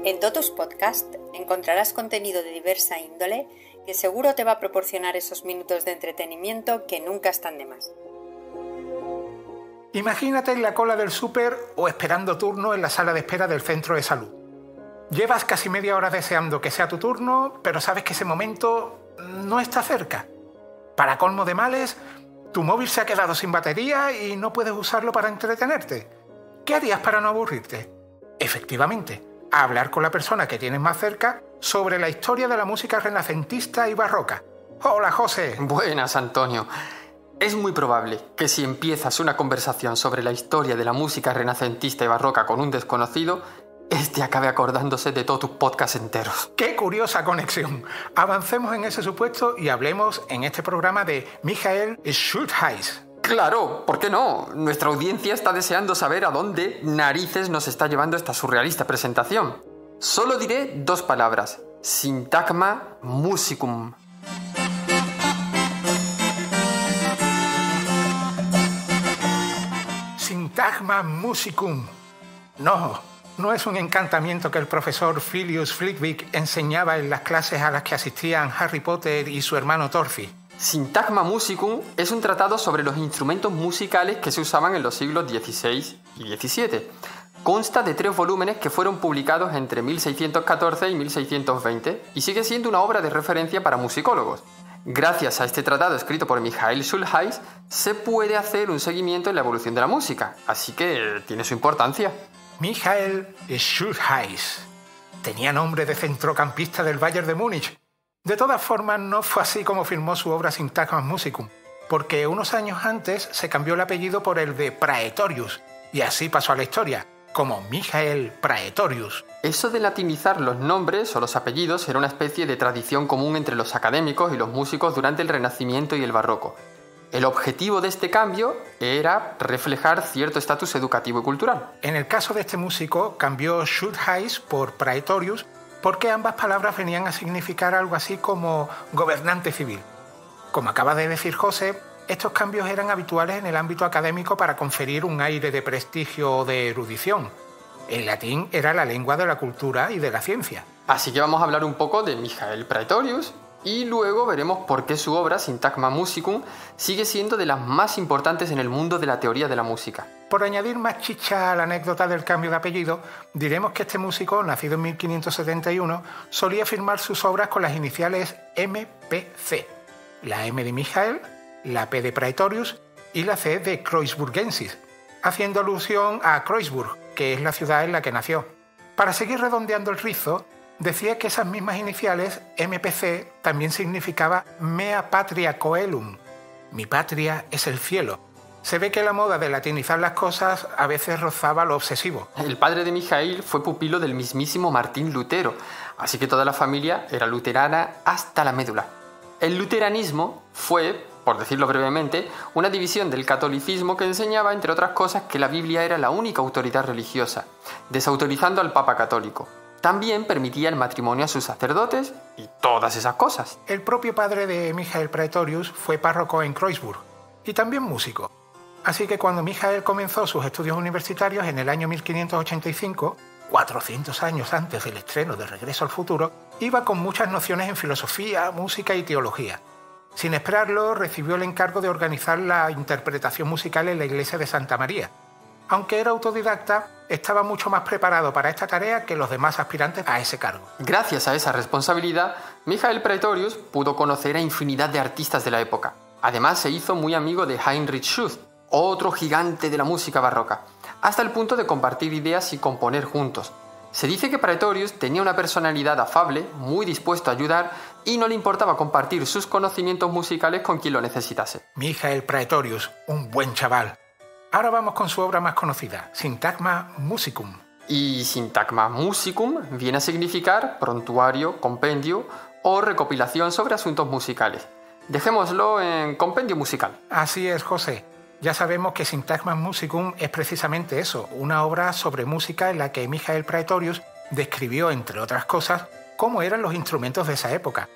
En Totus Podcast encontrarás contenido de diversa índole que seguro te va a proporcionar esos minutos de entretenimiento que nunca están de más. Imagínate en la cola del súper o esperando turno en la sala de espera del centro de salud. Llevas casi media hora deseando que sea tu turno, pero sabes que ese momento no está cerca. Para colmo de males, tu móvil se ha quedado sin batería y no puedes usarlo para entretenerte. ¿Qué harías para no aburrirte? Efectivamente, hablar con la persona que tienes más cerca sobre la historia de la música renacentista y barroca. Hola, José. Buenas, Antonio. Es muy probable que si empiezas una conversación sobre la historia de la música renacentista y barroca con un desconocido, este acabe acordándose de todos tus podcasts enteros. ¡Qué curiosa conexión! Avancemos en ese supuesto y hablemos en este programa de Michael Schultheis. ¡Claro! ¿Por qué no? Nuestra audiencia está deseando saber a dónde narices nos está llevando esta surrealista presentación. Solo diré dos palabras. Syntagma musicum. Syntagma musicum. No es un encantamiento que el profesor Filius Flitwick enseñaba en las clases a las que asistían Harry Potter y su hermano Torfi. Syntagma musicum es un tratado sobre los instrumentos musicales que se usaban en los siglos XVI y XVII. Consta de 3 volúmenes que fueron publicados entre 1614 y 1620 y sigue siendo una obra de referencia para musicólogos. Gracias a este tratado escrito por Michael Schultheis se puede hacer un seguimiento en la evolución de la música, así que tiene su importancia. Michael Schultheis. Tenía nombre de centrocampista del Bayern de Múnich. De todas formas, no fue así como firmó su obra Syntagma musicum, porque unos años antes se cambió el apellido por el de Praetorius, y así pasó a la historia, como Michael Praetorius. Eso de latinizar los nombres o los apellidos era una especie de tradición común entre los académicos y los músicos durante el Renacimiento y el Barroco. El objetivo de este cambio era reflejar cierto estatus educativo y cultural. En el caso de este músico, cambió Schultheis por Praetorius porque ambas palabras venían a significar algo así como gobernante civil. Como acaba de decir José, estos cambios eran habituales en el ámbito académico para conferir un aire de prestigio o de erudición. El latín era la lengua de la cultura y de la ciencia. Así que vamos a hablar un poco de Michael Praetorius y luego veremos por qué su obra, Syntagma musicum, sigue siendo de las más importantes en el mundo de la teoría de la música. Por añadir más chicha a la anécdota del cambio de apellido, diremos que este músico, nacido en 1571, solía firmar sus obras con las iniciales MPC. La M de Michael, la P de Praetorius y la C de Kreuzburgensis, haciendo alusión a Kreuzburg, que es la ciudad en la que nació. Para seguir redondeando el rizo, decía que esas mismas iniciales, MPC, también significaba Mea Patria Coelum. Mi patria es el cielo. Se ve que la moda de latinizar las cosas a veces rozaba lo obsesivo. El padre de Michael fue pupilo del mismísimo Martín Lutero, así que toda la familia era luterana hasta la médula. El luteranismo fue, por decirlo brevemente, una división del catolicismo que enseñaba, entre otras cosas, que la Biblia era la única autoridad religiosa, desautorizando al Papa católico. También permitía el matrimonio a sus sacerdotes y todas esas cosas. El propio padre de Michael Praetorius fue párroco en Kreuzburg y también músico. Así que cuando Michael comenzó sus estudios universitarios en el año 1585, 400 años antes del estreno de Regreso al Futuro, iba con muchas nociones en filosofía, música y teología. Sin esperarlo, recibió el encargo de organizar la interpretación musical en la iglesia de Santa María. Aunque era autodidacta, estaba mucho más preparado para esta tarea que los demás aspirantes a ese cargo. Gracias a esa responsabilidad, Michael Praetorius pudo conocer a infinidad de artistas de la época. Además, se hizo muy amigo de Heinrich Schütz, otro gigante de la música barroca, hasta el punto de compartir ideas y componer juntos. Se dice que Praetorius tenía una personalidad afable, muy dispuesto a ayudar y no le importaba compartir sus conocimientos musicales con quien lo necesitase. Michael Praetorius, un buen chaval. Ahora vamos con su obra más conocida, Syntagma musicum. Y Syntagma musicum viene a significar prontuario, compendio o recopilación sobre asuntos musicales. Dejémoslo en compendio musical. Así es, José. Ya sabemos que Syntagma musicum es precisamente eso, una obra sobre música en la que Michael Praetorius describió, entre otras cosas, cómo eran los instrumentos de esa época.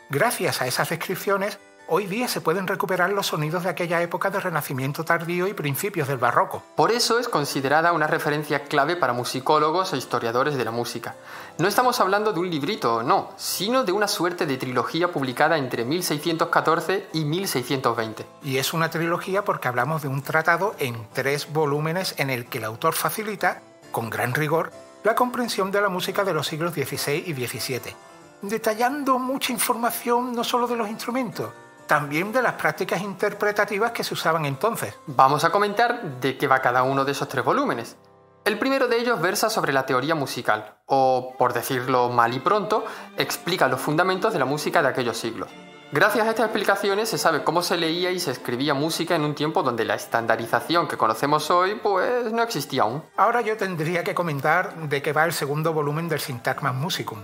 Gracias a esas descripciones, Hoy día se pueden recuperar los sonidos de aquella época de Renacimiento tardío y principios del Barroco. Por eso es considerada una referencia clave para musicólogos e historiadores de la música. No estamos hablando de un librito, no, sino de una suerte de trilogía publicada entre 1614 y 1620. Y es una trilogía porque hablamos de un tratado en 3 volúmenes en el que el autor facilita, con gran rigor, la comprensión de la música de los siglos XVI y XVII, detallando mucha información no solo de los instrumentos, también de las prácticas interpretativas que se usaban entonces. Vamos a comentar de qué va cada uno de esos 3 volúmenes. El primero de ellos versa sobre la teoría musical, o, por decirlo mal y pronto, explica los fundamentos de la música de aquellos siglos. Gracias a estas explicaciones se sabe cómo se leía y se escribía música en un tiempo donde la estandarización que conocemos hoy pues no existía aún. Ahora yo tendría que comentar de qué va el segundo volumen del Syntagma Musicum.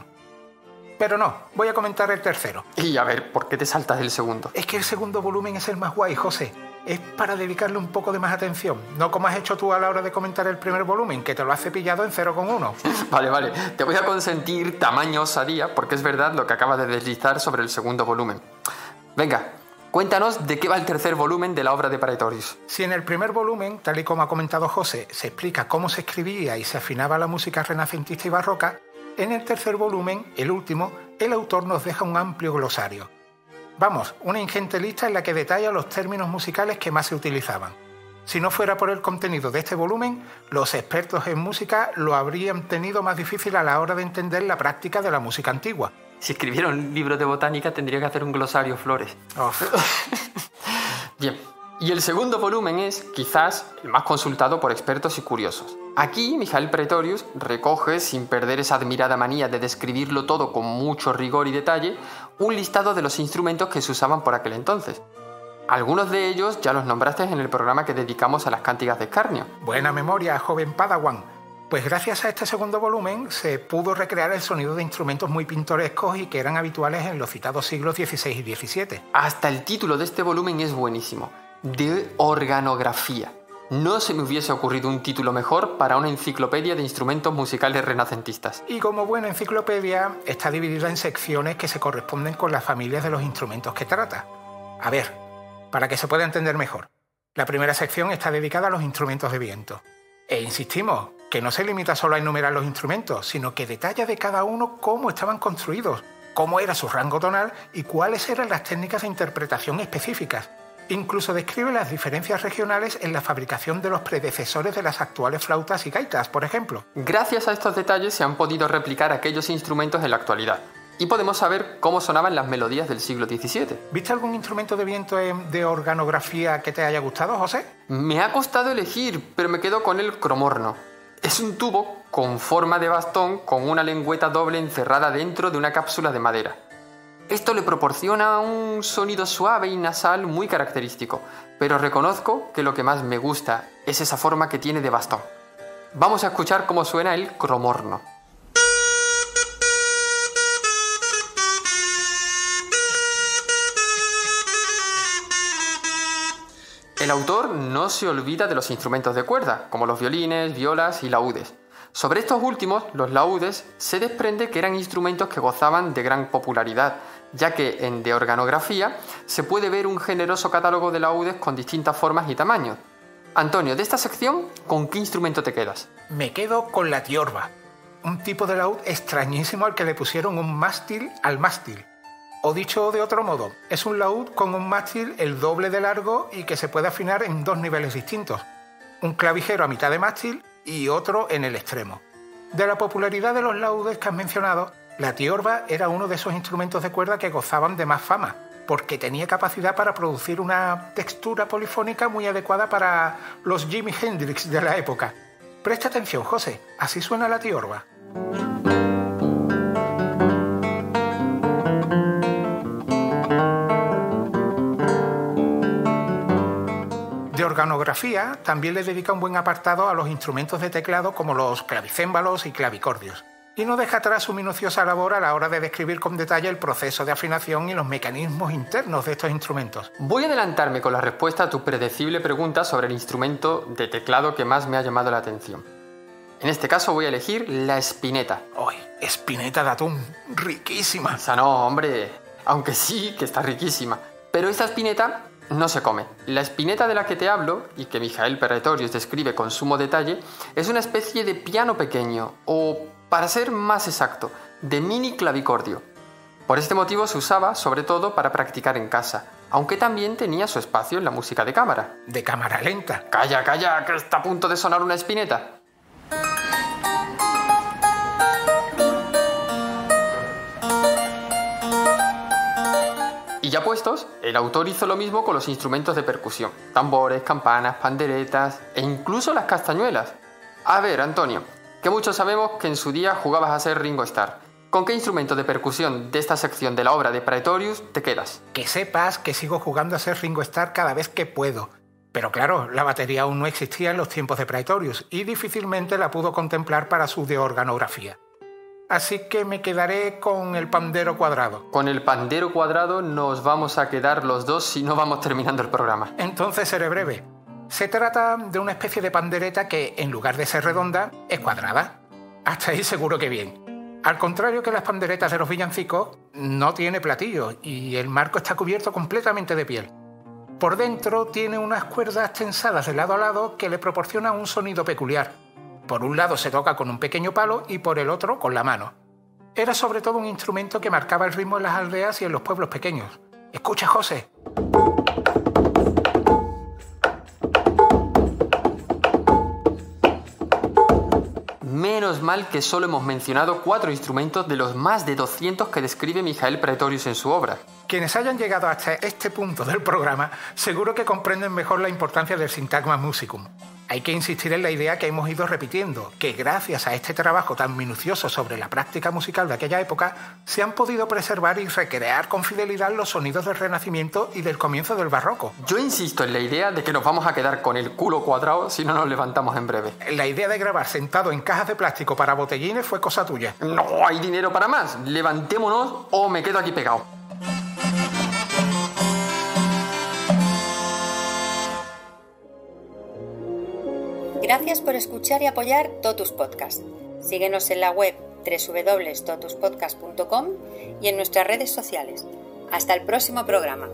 Pero no, voy a comentar el tercero. Y a ver, ¿por qué te saltas del segundo? Es que el segundo volumen es el más guay, José. Es para dedicarle un poco de más atención. No como has hecho tú a la hora de comentar el primer volumen, que te lo has cepillado en 0,1. Vale. Te voy a consentir tamaño osadía, porque es verdad lo que acabas de deslizar sobre el segundo volumen. Venga, cuéntanos de qué va el tercer volumen de la obra de Praetorius. Si en el primer volumen, tal y como ha comentado José, se explica cómo se escribía y se afinaba la música renacentista y barroca, en el tercer volumen, el último, el autor nos deja un amplio glosario. Vamos, una ingente lista en la que detalla los términos musicales que más se utilizaban. Si no fuera por el contenido de este volumen, los expertos en música lo habrían tenido más difícil a la hora de entender la práctica de la música antigua. Si escribiera un libro de botánica tendría que hacer un glosario, Flores. Bien, y el segundo volumen es, quizás, el más consultado por expertos y curiosos. Aquí, Michael Praetorius recoge, sin perder esa admirada manía de describirlo todo con mucho rigor y detalle, un listado de los instrumentos que se usaban por aquel entonces. Algunos de ellos ya los nombraste en el programa que dedicamos a las cánticas de escarnio. Buena memoria, joven Padawan. Pues gracias a este segundo volumen se pudo recrear el sonido de instrumentos muy pintorescos y que eran habituales en los citados siglos XVI y XVII. Hasta el título de este volumen es buenísimo, de organografía. No se me hubiese ocurrido un título mejor para una enciclopedia de instrumentos musicales renacentistas. Y como buena enciclopedia, está dividida en secciones que se corresponden con las familias de los instrumentos que trata. A ver, para que se pueda entender mejor. La primera sección está dedicada a los instrumentos de viento. E insistimos, que no se limita solo a enumerar los instrumentos, sino que detalla de cada uno cómo estaban construidos, cómo era su rango tonal y cuáles eran las técnicas de interpretación específicas. Incluso describe las diferencias regionales en la fabricación de los predecesores de las actuales flautas y gaitas, por ejemplo. Gracias a estos detalles se han podido replicar aquellos instrumentos en la actualidad y podemos saber cómo sonaban las melodías del siglo XVII. ¿Viste algún instrumento de viento de organografía que te haya gustado, José? Me ha costado elegir, pero me quedo con el cromorno. Es un tubo con forma de bastón con una lengüeta doble encerrada dentro de una cápsula de madera. Esto le proporciona un sonido suave y nasal muy característico, pero reconozco que lo que más me gusta es esa forma que tiene de bastón. Vamos a escuchar cómo suena el cromorno. El autor no se olvida de los instrumentos de cuerda, como los violines, violas y laúdes. Sobre estos últimos, los laúdes, se desprende que eran instrumentos que gozaban de gran popularidad, ya que en De Organografía se puede ver un generoso catálogo de laúdes con distintas formas y tamaños. Antonio, de esta sección, ¿con qué instrumento te quedas? Me quedo con la tiorba, un tipo de laúd extrañísimo al que le pusieron un mástil al mástil. O dicho de otro modo, es un laúd con un mástil el doble de largo y que se puede afinar en 2 niveles distintos. Un clavijero a mitad de mástil y otro en el extremo. De la popularidad de los laúdes que has mencionado, la tiorba era uno de esos instrumentos de cuerda que gozaban de más fama, porque tenía capacidad para producir una textura polifónica muy adecuada para los Jimi Hendrix de la época. Presta atención, José, así suena la tiorba. De organografía también le dedica un buen apartado a los instrumentos de teclado como los clavicémbalos y clavicordios. Y no deja atrás su minuciosa labor a la hora de describir con detalle el proceso de afinación y los mecanismos internos de estos instrumentos. Voy a adelantarme con la respuesta a tu predecible pregunta sobre el instrumento de teclado que más me ha llamado la atención. En este caso voy a elegir la espineta. ¡Ay, espineta de atún! ¡Riquísima! Esa no, hombre, aunque sí que está riquísima. Pero esta spinetta no se come. La spinetta de la que te hablo, y que Michael Praetorius describe con sumo detalle, es una especie de piano pequeño, o, para ser más exacto, de mini clavicordio. Por este motivo se usaba sobre todo para practicar en casa, aunque también tenía su espacio en la música de cámara. De cámara lenta. ¡Calla, calla! Que está a punto de sonar una spinetta. Y ya puestos, el autor hizo lo mismo con los instrumentos de percusión: tambores, campanas, panderetas e incluso las castañuelas. A ver, Antonio, que muchos sabemos que en su día jugabas a ser Ringo Starr. ¿Con qué instrumento de percusión de esta sección de la obra de Praetorius te quedas? Que sepas que sigo jugando a ser Ringo Starr cada vez que puedo. Pero claro, la batería aún no existía en los tiempos de Praetorius y difícilmente la pudo contemplar para su de organografía. Así que me quedaré con el pandero cuadrado. Con el pandero cuadrado nos vamos a quedar los dos si no vamos terminando el programa. Entonces seré breve. Se trata de una especie de pandereta que, en lugar de ser redonda, es cuadrada. Hasta ahí seguro que bien. Al contrario que las panderetas de los villancicos, no tiene platillo y el marco está cubierto completamente de piel. Por dentro tiene unas cuerdas tensadas de lado a lado que le proporcionan un sonido peculiar. Por un lado se toca con un pequeño palo y por el otro con la mano. Era sobre todo un instrumento que marcaba el ritmo en las aldeas y en los pueblos pequeños. Escucha, José. Menos mal que solo hemos mencionado 4 instrumentos de los más de 200 que describe Michael Praetorius en su obra. Quienes hayan llegado hasta este punto del programa seguro que comprenden mejor la importancia del Syntagma Musicum. Hay que insistir en la idea que hemos ido repitiendo, que gracias a este trabajo tan minucioso sobre la práctica musical de aquella época, se han podido preservar y recrear con fidelidad los sonidos del Renacimiento y del comienzo del Barroco. Yo insisto en la idea de que nos vamos a quedar con el culo cuadrado si no nos levantamos en breve. La idea de grabar sentado en cajas de plástico para botellines fue cosa tuya. No hay dinero para más. Levantémonos o me quedo aquí pegado. Gracias por escuchar y apoyar Totus Podcast. Síguenos en la web www.totuspodcast.com y en nuestras redes sociales. Hasta el próximo programa.